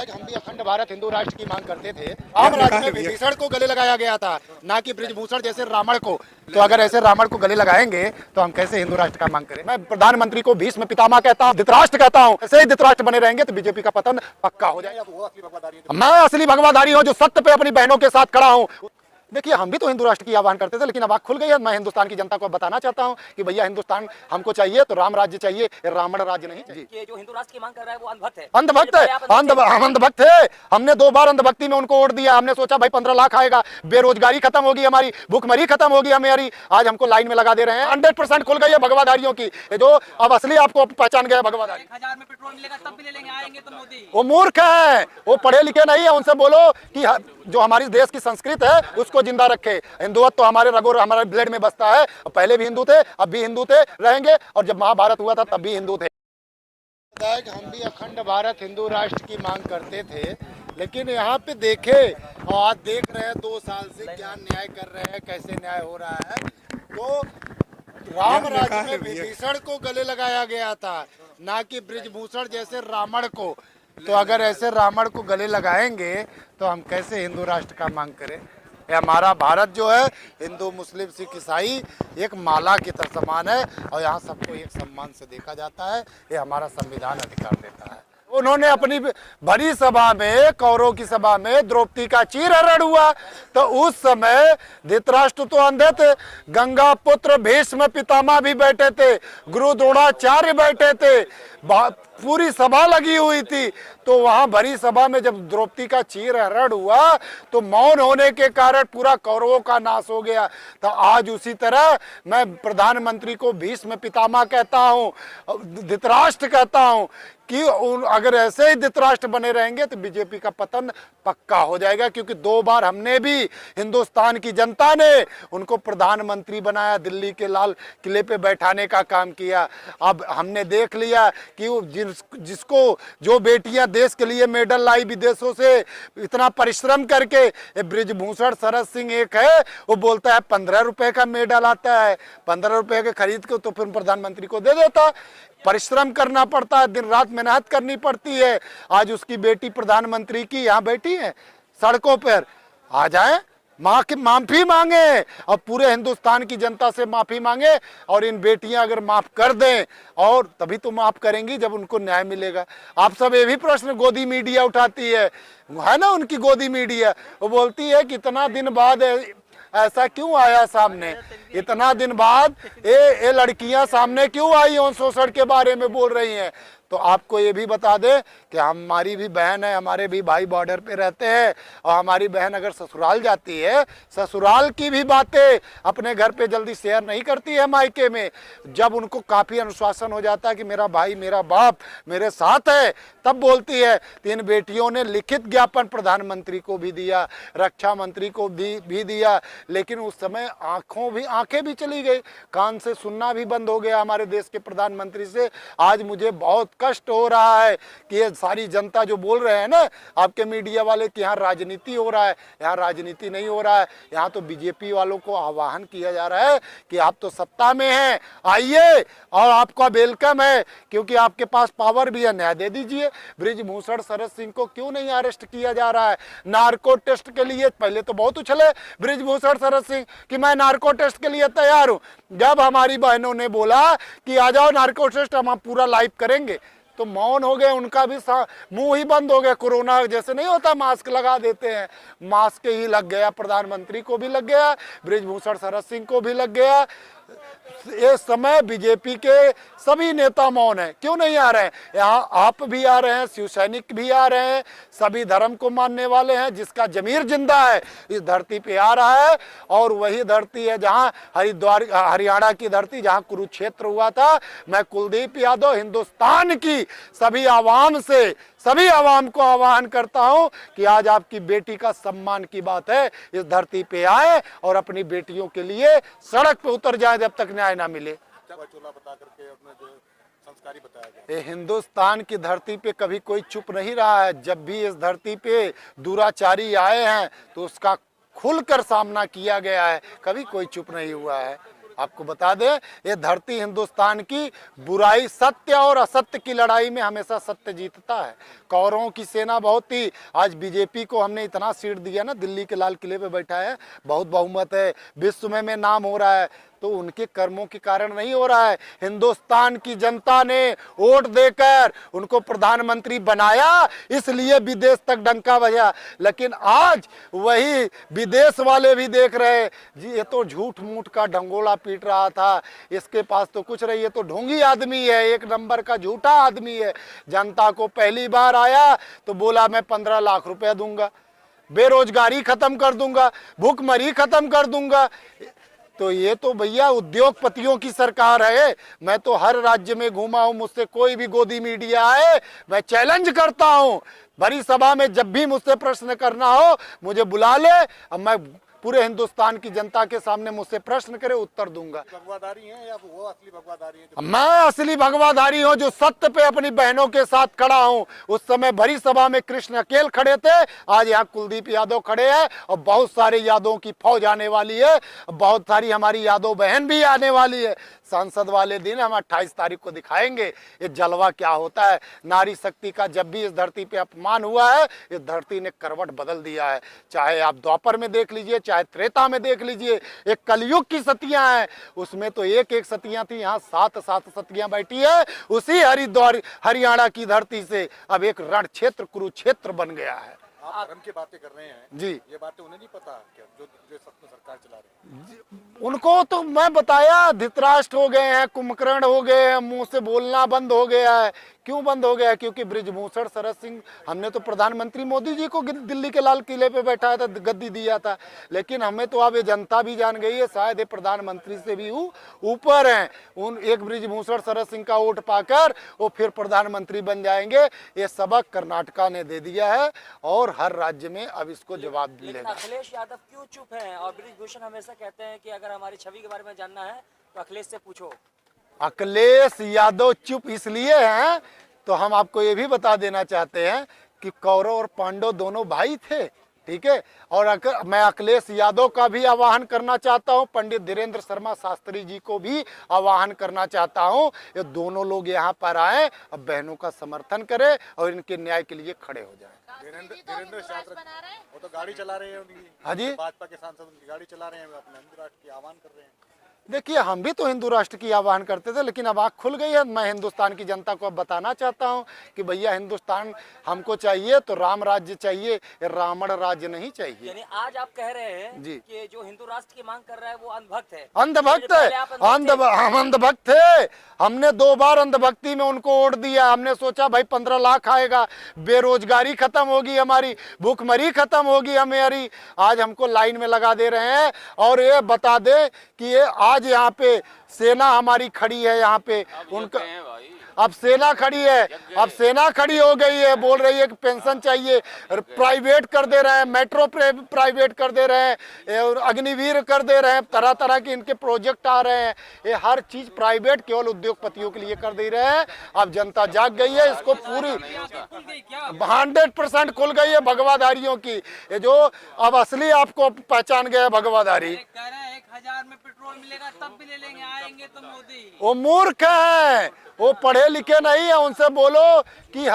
हम भी अखंड भारत हिंदू राष्ट्र की मांग करते थे। राम राज्य में विभीषण को गले लगाया गया था, ना कि ब्रिजभूषण जैसे रावण को। तो अगर ऐसे रावण को गले लगाएंगे तो हम कैसे हिंदू राष्ट्र का मांग करें। मैं प्रधानमंत्री को भीष्म पितामह कहता हूँ, धृतराष्ट्र कहता हूँ। ऐसे ही धृतराष्ट्र बने रहेंगे तो बीजेपी का पतन पक्का हो जाएगा। मैं असली भगवाधारी हूँ, जो सत्य पे अपनी बहनों के साथ खड़ा हूँ। देखिए, हम भी तो हिंदू राष्ट्र की आह्वान करते थे, लेकिन अब आँख खुल गई है। मैं हिंदुस्तान की जनता को बताना चाहता हूं कि भैया हिंदुस्तान हमको चाहिए तो राम राज्य चाहिए, रावण राज्य नहीं चाहिए। ये जो हिंदू राष्ट्र की मांग कर रहा है वो अंधभक्त है। अंधभक्त है, हम अंधभक्त थे। हमने 2 बार अंधभक्ति में उनको वोट दिया। हमने सोचा भाई 15 लाख आएगा, बेरोजगारी खत्म होगी, हमारी भूखमरी खत्म होगी हमारी। आज हमको लाइन में लगा दे रहे हैं। 100% खुल गई है भगवाधारियों की, जो अब असली आपको पहचान गया भगवाधारी। 1000 में पेट्रोल मिलेगा तब भी ले लेंगे, आएंगे तो मोदी। वो मूर्ख है, वो पढ़े लिखे नहीं है। उनसे बोलो कि जो हमारी देश की संस्कृति है उसको जिंदा रखे। हिंदुत्व तो हमारे रगों हमारे ब्लड में बसता है। पहले भी हिंदू थे, अब भी हिंदू थे, रहेंगे। और जब महाभारत हुआ था तब भी हिंदू थे। हम भी अखंड भारत हिंदू राष्ट्र की मांग करते थे, लेकिन यहाँ पे देखे और आज देख रहे हैं 2 साल से क्या न्याय कर रहे हैं, कैसे न्याय हो रहा है। तो राम राज्य में विभीषण को गले लगाया गया था, ना कि ब्रिजभूषण जैसे रावण को। तो अगर ऐसे रावण को गले लगाएंगे तो हम कैसे हिंदू राष्ट्र का मांग करें। ये हमारा भारत जो है हिंदू मुस्लिम सिख ईसाई एक माला की तरह समान है, और यहाँ सबको एक सम्मान से देखा जाता है। ये हमारा संविधान अधिकार देता है। उन्होंने अपनी भरी सभा में, कौरवों की सभा में द्रौपदी का चीरहरण हुआ तो उस समय धृतराष्ट्र तो अंधे थे, गंगा पुत्र भीष्म पितामह भी बैठे थे, गुरु द्रोणाचार्य बैठे थे, पूरी सभा लगी हुई थी। तो वहां भरी सभा में जब द्रौपदी का चीरहरण हुआ तो मौन होने के कारण पूरा कौरवों का नाश हो गया। तो आज उसी तरह मैं प्रधानमंत्री को भीष्म पितामह कहता हूं, धृतराष्ट्र कहता हूं कि अगर ऐसे ही धृतराष्ट्र बने रहेंगे तो बीजेपी का पतन पक्का हो जाएगा। क्योंकि 2 बार हमने भी, हिंदुस्तान की जनता ने उनको प्रधानमंत्री बनाया, दिल्ली के लाल किले पे बैठाने का काम किया। अब हमने देख लिया कि जिसको जो बेटियां देश के लिए मेडल लाई विदेशों से इतना परिश्रम करके, ब्रिजभूषण शरद सिंह एक है, वो बोलता है 15 रुपए का मेडल आता है, 15 रुपए के खरीद के तो फिर प्रधानमंत्री को दे देता। परिश्रम करना पड़ता है, दिन रात मेहनत करनी पड़ती है। आज उसकी बेटी प्रधानमंत्री की यहाँ बैठी है सड़कों पर। आ जाए, माफी मांगे और पूरे हिंदुस्तान की जनता से माफी मांगे, और इन बेटियां अगर माफ कर दें, और तभी तो माफ करेंगी जब उनको न्याय मिलेगा। आप सब ये भी प्रश्न गोदी मीडिया उठाती है ना, उनकी गोदी मीडिया, वो बोलती है कि इतना दिन बाद ऐसा क्यों आया सामने, इतना दिन बाद ये लड़कियां सामने क्यों आई और शोषण के बारे में बोल रही हैं। तो आपको ये भी बता दें कि हमारी भी बहन है, हमारे भी भाई बॉर्डर पे रहते हैं, और हमारी बहन अगर ससुराल जाती है, ससुराल की भी बातें अपने घर पे जल्दी शेयर नहीं करती है मायके में। जब उनको काफ़ी अनुशासन हो जाता है कि मेरा भाई मेरा बाप मेरे साथ है, तब बोलती है। 3 बेटियों ने लिखित ज्ञापन प्रधानमंत्री को भी दिया, रक्षा मंत्री को भी दिया, लेकिन उस समय आंखें भी चली गई, कान से सुनना भी बंद हो गया हमारे देश के प्रधानमंत्री से। आज मुझे बहुत कष्ट हो रहा है कि ये सारी जनता जो बोल रहे हैं ना आपके मीडिया वाले कि यहाँ राजनीति हो रहा है, यहाँ राजनीति नहीं हो रहा है। यहाँ तो बीजेपी वालों को आह्वान किया जा रहा है कि आप तो सत्ता में हैं, आइए और आपका वेलकम है, क्योंकि आपके पास पावर भी है, न्याय दे दीजिए। ब्रिजभूषण शरद सिंह को क्यों नहीं अरेस्ट किया जा रहा है? नार्को टेस्ट के लिए पहले तो बहुत उछले ब्रिजभूषण शरद सिंह कि मैं नार्को टेस्ट के लिए तैयार हूं। जब हमारी बहनों ने बोला कि आ जाओ नार्को टेस्ट हम पूरा लाइव करेंगे, तो मौन हो गए, उनका भी मुंह ही बंद हो गया। कोरोना जैसे नहीं होता मास्क लगा देते हैं, मास्क ही लग गया। प्रधानमंत्री को भी लग गया, ब्रिजभूषण शरद सिंह को भी लग गया। इस समय बीजेपी के सभी नेता मौन है, क्यों नहीं आ रहे हैं? यहाँ आप भी आ रहे हैं, शिव सैनिक भी आ रहे हैं, सभी धर्म को मानने वाले हैं, जिसका जमीर जिंदा है इस धरती पे आ रहा है। और वही धरती है जहाँ हरिद्वार, हरियाणा की धरती जहाँ कुरुक्षेत्र हुआ था। मैं कुलदीप यादव हिंदुस्तान की सभी आवाम को आह्वान करता हूं कि आज आपकी बेटी का सम्मान की बात है, इस धरती पे आए और अपनी बेटियों के लिए सड़क पे उतर जाए जब तक न्याय ना मिले। बता करके अपने जो संस्कारी बताया गया। ये हिंदुस्तान की धरती पे कभी कोई चुप नहीं रहा है। जब भी इस धरती पे दुराचारी आए हैं तो उसका खुलकर सामना किया गया है, कभी कोई चुप नहीं हुआ है। आपको बता दें, ये धरती हिंदुस्तान की बुराई, सत्य और असत्य की लड़ाई में हमेशा सत्य जीतता है। कौरवों की सेना बहुत थी, आज बीजेपी को हमने इतना सीट दिया ना, दिल्ली के लाल किले पे बैठा है, बहुत बहुमत है, विश्व में नाम हो रहा है, तो उनके कर्मों के कारण नहीं हो रहा है। हिंदुस्तान की जनता ने वोट देकर उनको प्रधानमंत्री बनाया, इसलिए विदेश तक डंका बजा। लेकिन आज वही विदेश वाले भी देख रहे जी, ये तो झूठ मूठ का डंगोला पीट रहा था, इसके पास तो कुछ नहीं, ये तो ढोंगी आदमी है, एक नंबर का झूठा आदमी है। जनता को पहली बार आया तो बोला मैं 15 लाख रुपया दूंगा, बेरोजगारी खत्म कर दूंगा, भूखमरी खत्म कर दूंगा। तो ये तो भैया उद्योगपतियों की सरकार है। मैं तो हर राज्य में घूमा हूं, मुझसे कोई भी गोदी मीडिया आए, मैं चैलेंज करता हूं, बड़ी सभा में जब भी मुझसे प्रश्न करना हो मुझे बुला ले, अब मैं पूरे हिंदुस्तान की जनता के सामने मुझसे प्रश्न करे, उत्तर दूंगा। भगवाधारी हैं या वो असली भगवाधारी हैं? मैं असली भगवाधारी हूं, जो सत्य पे अपनी बहनों के साथ खड़ा हूं। उस समय भरी सभा में कृष्ण अकेल खड़े थे, आज यहाँ कुलदीप यादव खड़े हैं और बहुत सारे यादवों की फौज आने वाली है, बहुत सारी हमारी यादव बहन भी आने वाली है। संसद वाले दिन हम 28 तारीख को दिखाएंगे ये जलवा क्या होता है। नारी शक्ति का जब भी इस धरती पे अपमान हुआ है, इस धरती ने करवट बदल दिया है। चाहे आप द्वापर में देख लीजिए, चाहे त्रेता में देख लीजिए, एक कलयुग की सतियां हैं, उसमें तो एक एक सतियां थी, यहाँ 7 सतियां बैठी है। उसी हरिद्वार हरियाणा की धरती से अब एक रण क्षेत्र कुरुक्षेत्र बन गया है। आप धर्म की बातें कर रहे हैं जी, ये बातें उन्हें नहीं पता क्या, जो जो सरकार चला रही है? उनको तो मैं बताया, धृतराष्ट्र हो गए हैं, कुंभकर्ण हो गए हैं, मुंह से बोलना बंद हो गया है। क्यों बंद हो गया? क्योंकि बृजभूषण शरद सिंह, हमने तो प्रधानमंत्री मोदी जी को दिल्ली के लाल किले पे बैठाया था, गद्दी दिया था, लेकिन हमें तो अब ये जनता भी जान गई है, शायद ये प्रधानमंत्री से भी ऊपर हैं। उन एक बृजभूषण शरद सिंह का वोट पाकर वो फिर प्रधानमंत्री बन जाएंगे। ये सबक कर्नाटका ने दे दिया है और हर राज्य में अब इसको जवाब मिलेगा। अखिलेश यादव क्यों चुप हैं? और बृजभूषण हमेशा कहते हैं कि अगर हमारी छवि के बारे में जानना है तो अखिलेश से पूछो। अखिलेश यादव चुप इसलिए हैं, तो हम आपको ये भी बता देना चाहते हैं कि कौरव और पांडव दोनों भाई थे, ठीक है। और मैं अखिलेश यादव का भी आह्वान करना चाहता हूं, पंडित धीरेन्द्र शर्मा शास्त्री जी को भी आह्वान करना चाहता हूं, ये दोनों लोग यहाँ पर आए, अब बहनों का समर्थन करें और इनके न्याय के लिए खड़े हो जाएं। धीरेन्द्र शास्त्री वो तो गाड़ी चला रहे हैं उनकी, हाँ जी, भाजपा के सांसद उनकी गाड़ी चला रहे हैं, अपने हिंदू राष्ट्र की आह्वान कर रहे हैं। देखिए, हम भी तो हिंदू राष्ट्र की आह्वान करते थे, लेकिन अब आँख खुल गई है। मैं हिंदुस्तान की जनता को अब बताना चाहता हूं कि भैया हिंदुस्तान हमको चाहिए तो राम राज्य चाहिए, रावण राज्य नहीं चाहिए। यानी आज आप कह रहे हैं जी कि जो हिंदू राष्ट्र की मांग कर रहा है वो अंधभक्त है। अंधभक्त है, हम अंधभक्त थे। हमने 2 बार अंधभक्ति में उनको वोट दिया। हमने सोचा भाई 15 लाख आएगा, बेरोजगारी खत्म होगी, हमारी भूखमरी खत्म होगी हमारी। आज हमको लाइन में लगा दे रहे हैं। और ये बता दे कि ये आज यहाँ पे सेना हमारी खड़ी है, यहाँ पे उनका अब सेना खड़ी है, अब सेना खड़ी हो गई है, बोल रही है कि पेंशन चाहिए, प्राइवेट कर दे रहे हैं, मेट्रो प्राइवेट कर दे रहे हैं, और अग्निवीर कर दे रहे हैं, तरह तरह के इनके प्रोजेक्ट आ रहे हैं। ये हर चीज प्राइवेट केवल उद्योगपतियों के लिए कर दे रहे हैं। अब जनता जाग गई है, इसको पूरी 100% खुल गई है भगवाधारियों की। ये जो अब असली आपको पहचान गया भगवाधारी। 1000 में पेट्रोल मिलेगा तब भी ले लेंगे, आएंगे तो मोदी। वो मूर्ख हैं, वो पढ़े लिखे नहीं है। उनसे बोलो कि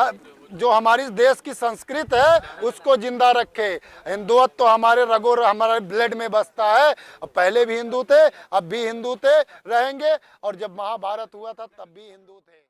जो हमारी देश की संस्कृति है उसको जिंदा रखे। हिंदुत्व तो हमारे रगों हमारे ब्लड में बसता है। पहले भी हिंदू थे, अब भी हिंदू थे, रहेंगे, और जब महाभारत हुआ था तब भी हिंदू थे।